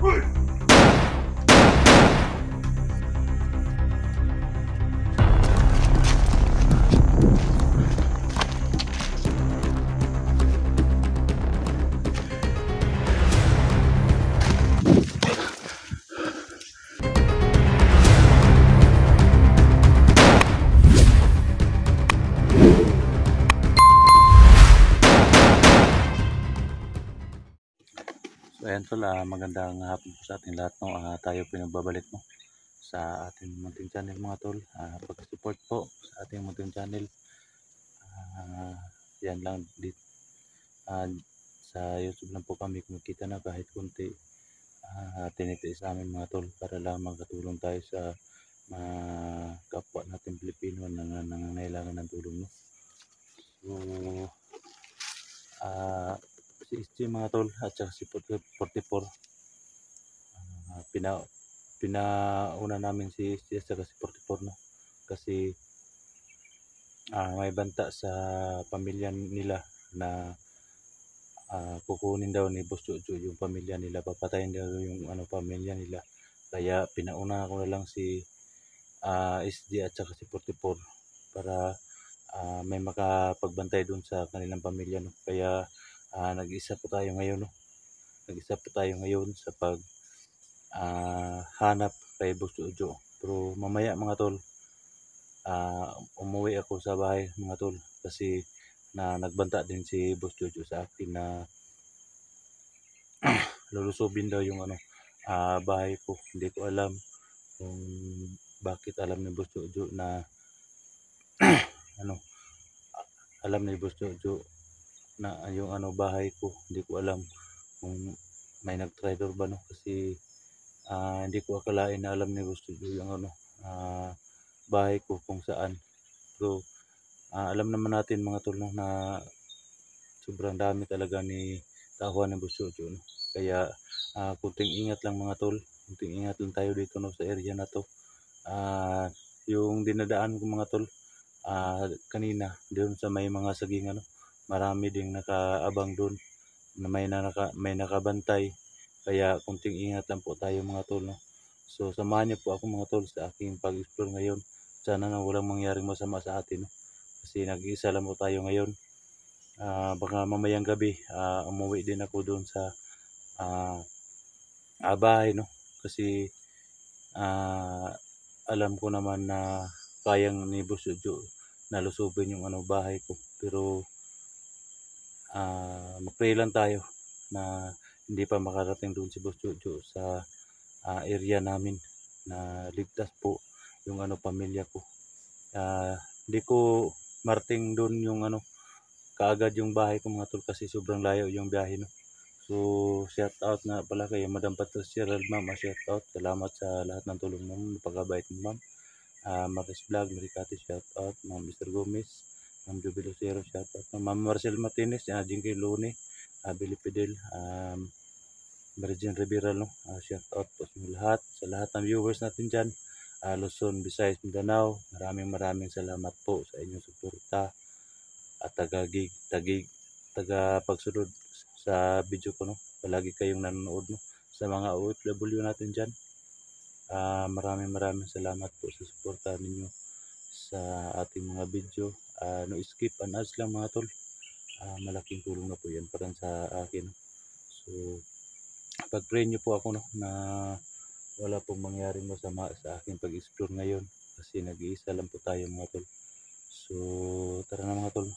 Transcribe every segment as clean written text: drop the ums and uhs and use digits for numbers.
So ayan tol, magandang hapon po sa ating lahat, no. Tayo pinagbabalik, no, sa ating munting channel mga tol. Pag-support po sa ating munting channel. Yan lang dito. Sa YouTube lang po kami kumikita na kahit kunti. Tinitiis sa amin mga tol para lang makatulong tayo sa kapwa natin Pilipino na nangangailangan ng tulong, no. So si SG mga tol at saka si 44, pinauna namin si SG at saka si 44, no, kasi may banta sa pamilya nila na kukunin daw ni Boss Jojo yung pamilya nila, papatayin daw yung pamilya nila, kaya pinauna ko na lang si SG at saka si 44 para may makapagbantay dun sa kanilang pamilya, no. Kaya nag-isa po tayo ngayon, no. Nag-isa po tayo ngayon sa pag hanap kay Boss Jojo. Pero mamaya mga tol, umuwi ako sa bahay mga tol kasi nagbanta din si Boss Jojo sa akin na lulusubin daw yung bahay ko. Hindi ko alam kung bakit alam ni Boss Jojo na alam ni Boss Jojo na yung bahay ko. Hindi ko alam kung may nag-traitor ba, no, kasi hindi ko akalain na alam ni Boss Jojo yung bahay ko kung saan. So alam naman natin mga tol, no, na sobrang dami talaga ni tahuan ni Boss Jojo, no. Kaya kunting ingat lang mga tol, kunting ingat lang tayo dito, no, sa area na to. Yung dinadaan ko mga tol kanina doon sa may mga saging, marami ding nakaabang doon na may nakabantay, kaya kunting ingat lang po tayo mga tol, no. So samahan niyo po ako mga tol sa aking pag-explore ngayon. Sana na walang mangyaring masama sa atin, no, kasi nag-iisa lang po tayo ngayon. Baka mamayang gabi umuwi din ako doon sa bahay, no, kasi alam ko naman na kayang ni Boss Jojo na lusubin yung bahay ko, pero mag-pray lang tayo na hindi pa makarating doon si Boss Jojo sa area namin, na ligtas po yung pamilya ko. Hindi ko marating doon yung kaagad yung bahay ko mga tol kasi sobrang layo yung biyahe, no. So shout out nga pala kay Madam Patricia Red, ma'am. Shout out, salamat sa lahat ng tulong mo, napakabait mo, ma'am. Maris Vlog, Maricati, shout out. Ma'am Mr. Gomez, Ma'am Jubilo Zero, shout out. Ma'am Marcel Martinez, Jinky Lune, Billy Fidel, Virgin Rivera, no. Shout out po sa lahat ng viewers natin dyan, Luzon, Visayas, Mindanao. Maraming salamat po sa inyong suporta at taga pagsunod sa video ko, no. Palagi kayong nanonood, no, sa mga OFW natin dyan. Maraming salamat po sa suporta ninyo sa ating mga video. No skip and ads lang mga tol. Malaking tulong na po yan para sa akin. So pag-pray nyo po ako, no, na wala pong mangyaring masama sa aking pag-explore ngayon kasi nag-iisa lang po tayo mga tol. So tara na mga tol.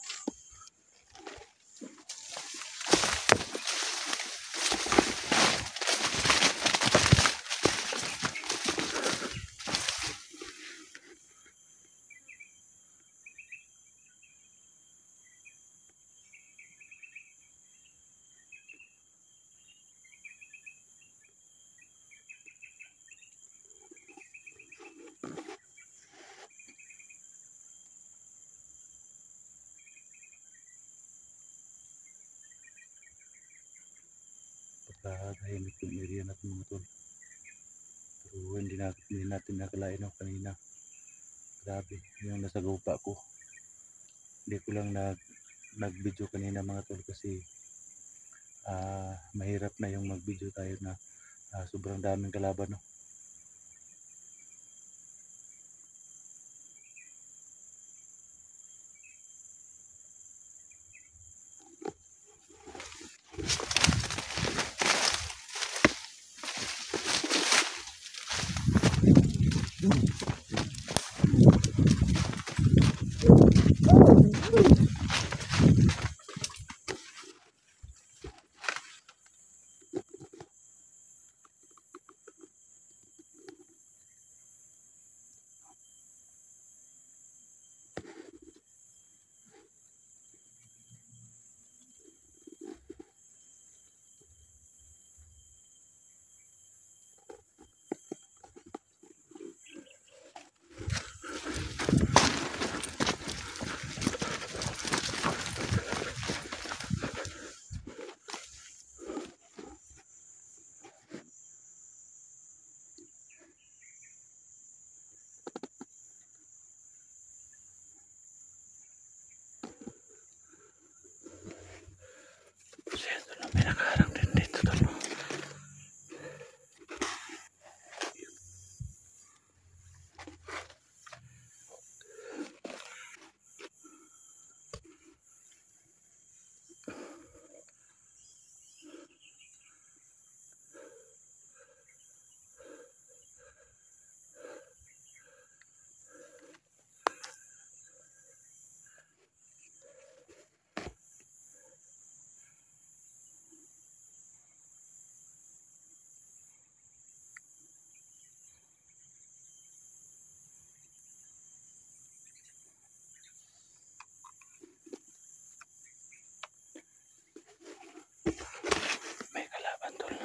Tahimik yung area natin mga tol, pero hindi natin nakalain, no, kanina. Grabe yung nasa gupa ko. Hindi ko lang nag-video kanina mga tol kasi mahirap na yung mag-video tayo na Sobrang daming kalaban, no? Ito lang pinakaharang din dito, tol. May kalaban, tol.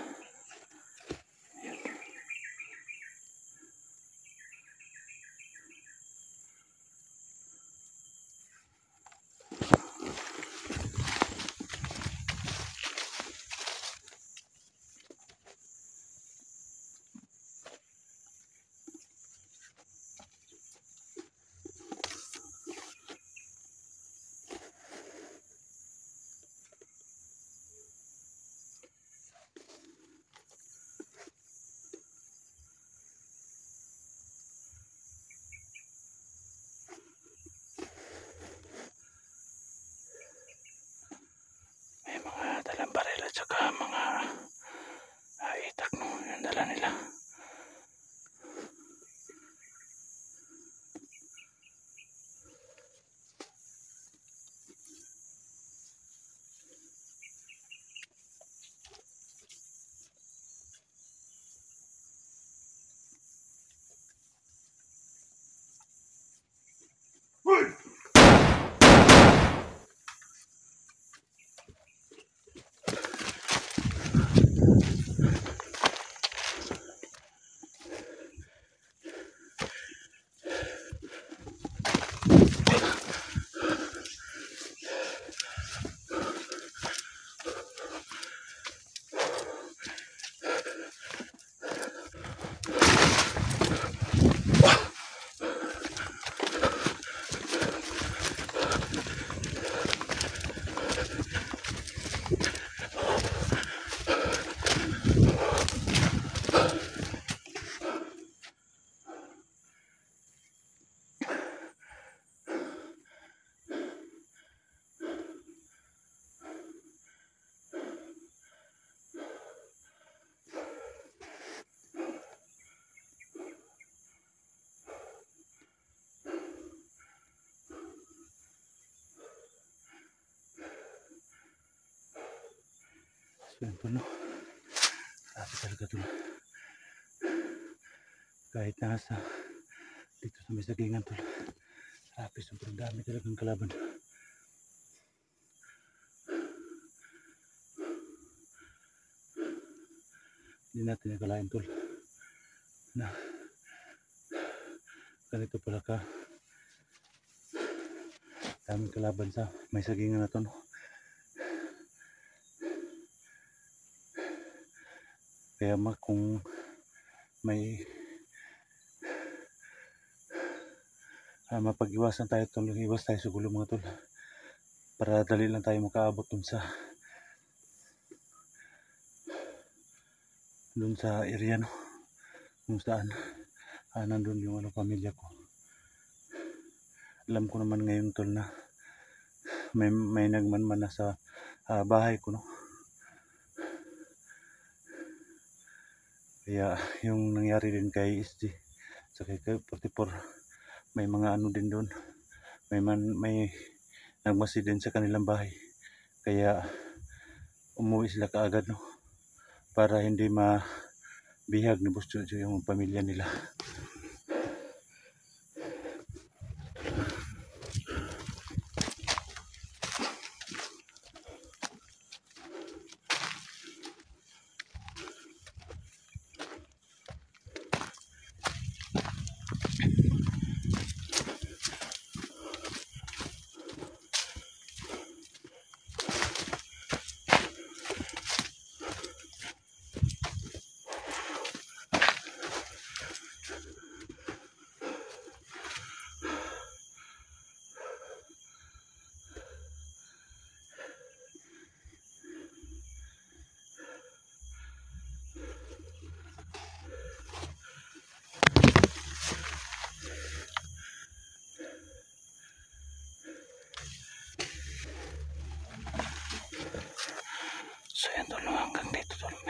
May mga dalang baril at saka mga itak, no? Yung dala nila. So yun po, no? Grabe talaga ito. Kahit nasa dito sa may sagingan, tol. Grabe, sobrang dami talagang kalaban. Hindi natin nakalain, tol, na ganito pala ka daming kalaban sa may sagingan na to, no? Kaya kung may mapag-iwasan tayo, tol, iwas tayo sa gulo, mga tol, para dali lang tayo makaabot dun sa dun sa area, no, kung saan nandun yung ano, pamilya ko. Alam ko naman ngayon tol na may nagmanman na sa bahay ko, no. Kaya yung nangyari din kay SG sa kay 44, may mga ano din doon, may nagmasi din sa kanilang bahay. Kaya umuwi sila kaagad, no, para hindi mabihag ni Boss Jojo yung pamilya nila. So yan tol, hanggang dito tol.